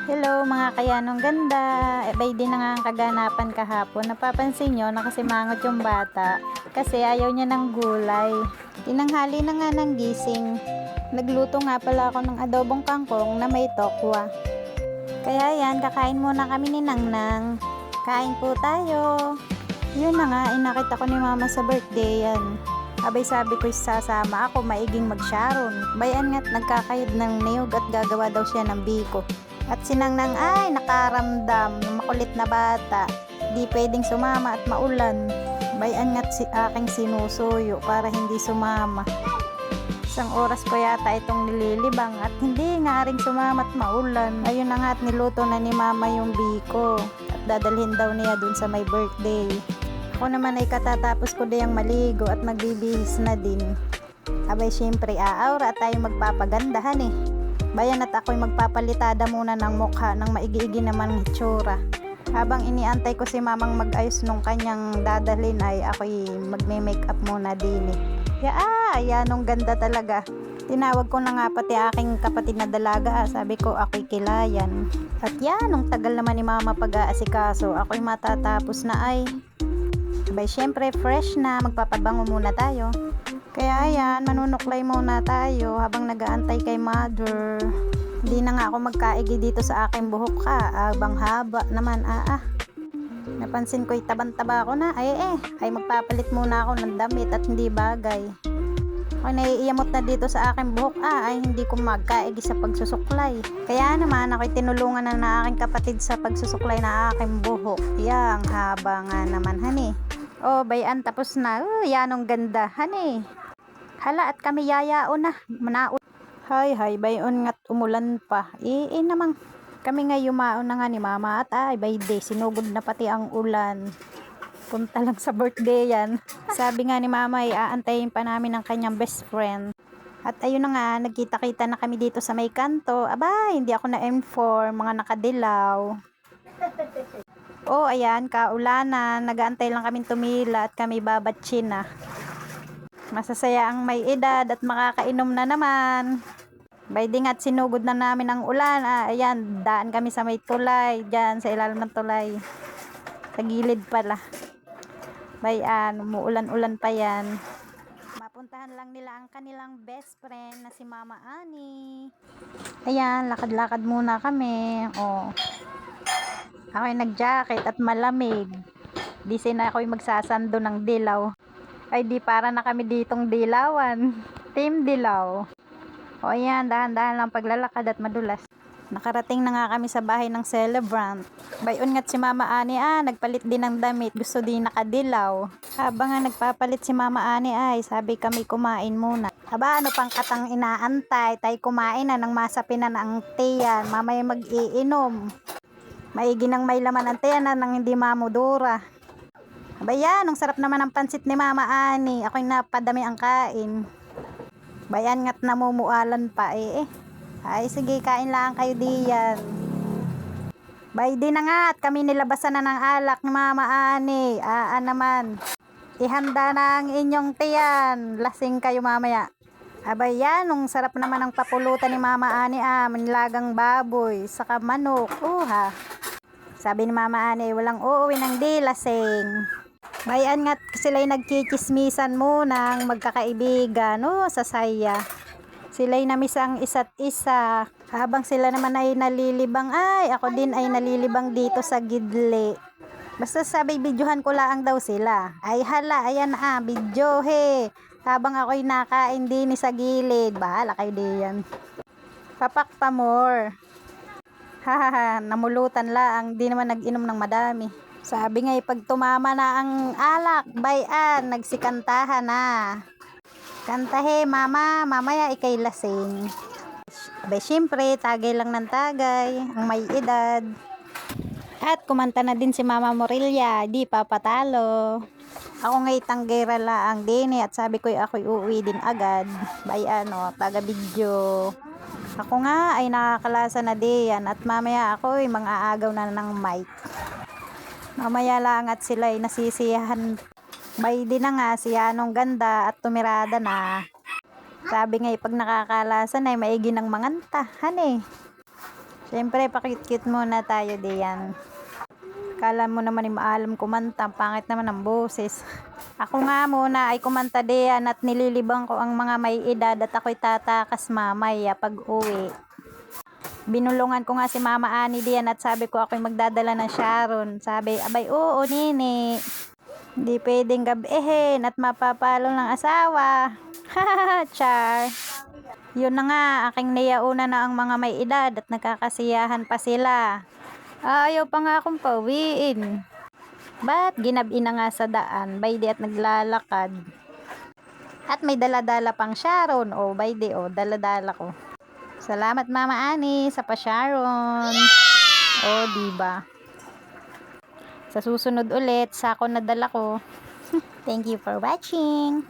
Hello mga kayanong ganda. Bay din na nga ang kaganapan kahapon. Napapansin nyo na kasi mangot yung bata kasi ayaw niya ng gulay. Tinanghali na nga ng gising. Nagluto nga pala ako ng adobong kangkong na may tokwa. Kaya yan, kakain muna kami ni Nangnang. Kain po tayo. Yun na nga, inakita ko ni mama sa birthday yan. Abay sabi ko sasama ako, maiging mag-sharon. Bayan nga't nagkakayod ng niyog at gagawa daw siya ng biko. At si Nangnang ay nakaramdam, makulit na bata. Di pwedeng sumama at maulan. Bayan nga't si aking sinusuyo para hindi sumama. Isang oras ko yata itong nililibang at hindi nga rin sumama at maulan. Ayun na nga at niluto na ni mama yung biko. At dadalhin daw niya dun sa my birthday. Ako naman ay katatapos ko diyang maligo at magbibihis na din. Abay syempre aawra at tayo magpapagandahan eh. Bayan at ako'y magpapalitada muna ng mukha ng maigi-igi naman hitsura. Habang iniantay ko si mamang mag-ayos nung kanyang dadalhin ay ako'y magme-makeup muna din eh. Ayan, ganda talaga. Tinawag ko na nga pati aking kapatid na dalaga. Sabi ko ako'y kilayan. At yan, nung tagal naman ni mama pag-aasikaso, ako'y matatapos na ay. Abay syempre fresh na, magpapabango muna tayo. Kaya ayan, manunuklay muna tayo habang nag-aantay kay mother. Hindi na nga ako magkaigi dito sa aking buhok abang haba naman Napansin ko'y taban-taba ako na. Ay magpapalit muna ako ng damit at hindi bagay. Ako naiiyamot na dito sa aking buhok ay hindi ko magkaigi sa pagsusuklay. Kaya naman ako'y tinulungan na aking kapatid sa pagsusuklay na aking buhok. Yang haba nga naman hani. Bayan tapos na. Yanong ganda hani. Hala at kami yayao na. Hay bayon nga't umulan pa. Namang kami nga yumaon na nga ni mama at bay day sinugod na pati ang ulan. Punta lang sa birthday yan. Sabi nga ni mama ay aantayin pa namin ang kanyang best friend. At ayun na nga, nagkita-kita na kami dito sa may kanto. Hindi ako na-inform, mga nakadilaw. Ayan, kaulanan. Nag-aantay lang kami tumila at kami babatsin na. Masasaya ang may edad at makakainom na naman. By ding at sinugod na namin ang ulan. Ayan, daan kami sa may tulay. Diyan, sa ilalim ng tulay. Sa gilid pala. Bayan, umuulan-ulan pa yan. Mapuntahan lang nila ang kanilang best friend na si Mama Ani. Ayan, lakad-lakad muna kami. Ako'y nag-jacket at malamig. Di na ako'y magsasando ng dilaw. Ay di para na kami ditong dilawan. Team dilaw. Ayan, dahan-dahan lang paglalakad at madulas. Nakarating na nga kami sa bahay ng celebrant. Bayon nga't si Mama Ani nagpalit din ng damit. Gusto din nakadilaw. Habang nga nagpapalit si Mama Ani sabi kami kumain muna. Ano pang katang inaantay? Tay kumain na nang masapin na ang tiyan. Mamaya mag-iinom. Maigi nang may laman ang tiyan na nang hindi mamudura. Bayan, ang sarap naman ng pansit ni Mama Ani. Ako'y napadami ang kain. Bayan nga't namumualan pa Ay sige, kain lang kayo diyan. Bay di na nga at kami nilabasan na ng alak ni Mama Ani. Naman. Ihanda na ang inyong tiyan. Lasing kayo mamaya. Abay yan, ang sarap naman ng papulutan ni Mama Ani manilagang baboy, saka manok. Sabi ni Mama Ani, walang uuwi ng di lasing. Bayan nga't sila'y nagkikismisan muna ng magkakaibigan. Sa saya. Sila'y namiss ang isa't isa. Habang sila naman ay nalilibang, ako din ay nalilibang dito sa gidli. Basta sabi, videohan ko lang daw sila. Hala, ayan video Habang ako'y nakain din sa gilid. Bahala kayo diyan. Papak pa more. Namulutan lang. Di naman nag-inom ng madami. Sabi nga pag tumama na ang alak, bayan, nagsikantahan na. Kantahe, mama, mamaya ikay lasing. Abay, syempre, tagay lang ng tagay, ang may edad. At kumanta na din si Mama Morilla, di papatalo. Ako nga'y tanggera lang din at sabi ko ako'y uuwi din agad. Bayan, taga video. Ako nga ay nakakalasa na diyan at mamaya ako'y mang-aagaw na ng mic. Mamaya lang at sila'y nasisiyahan. Bay din na nga siya ganda at tumirada na. Sabi nga pag nakakalasan ay maigi ng manganta. Siyempre, pakit-cute muna tayo diyan. Kala mo naman maalam kumanta, pangit naman ang boses. Ako nga muna ay kumanta diyan at nililibang ko ang mga may edad at ako'y tatakas mamaya pag uwi. Binulungan ko nga si Mama Ani diyan at sabi ko ako'y magdadala ng Sharon. Sabi, abay oo nini. Hindi pwedeng gabihin at mapapalo ng asawa. Char. Yun na nga, aking niyauna na ang mga may edad at nagkakasiyahan pa sila. Ayaw pa nga akong pawiin. Ba't ginabi na nga sa daan, baydi at naglalakad. At may daladala pang Sharon, o baydi o, daladala ko. Salamat Mama Ani sa pa-Sharon. O, diba? Sa susunod ulit, sako na dala ko. Thank you for watching.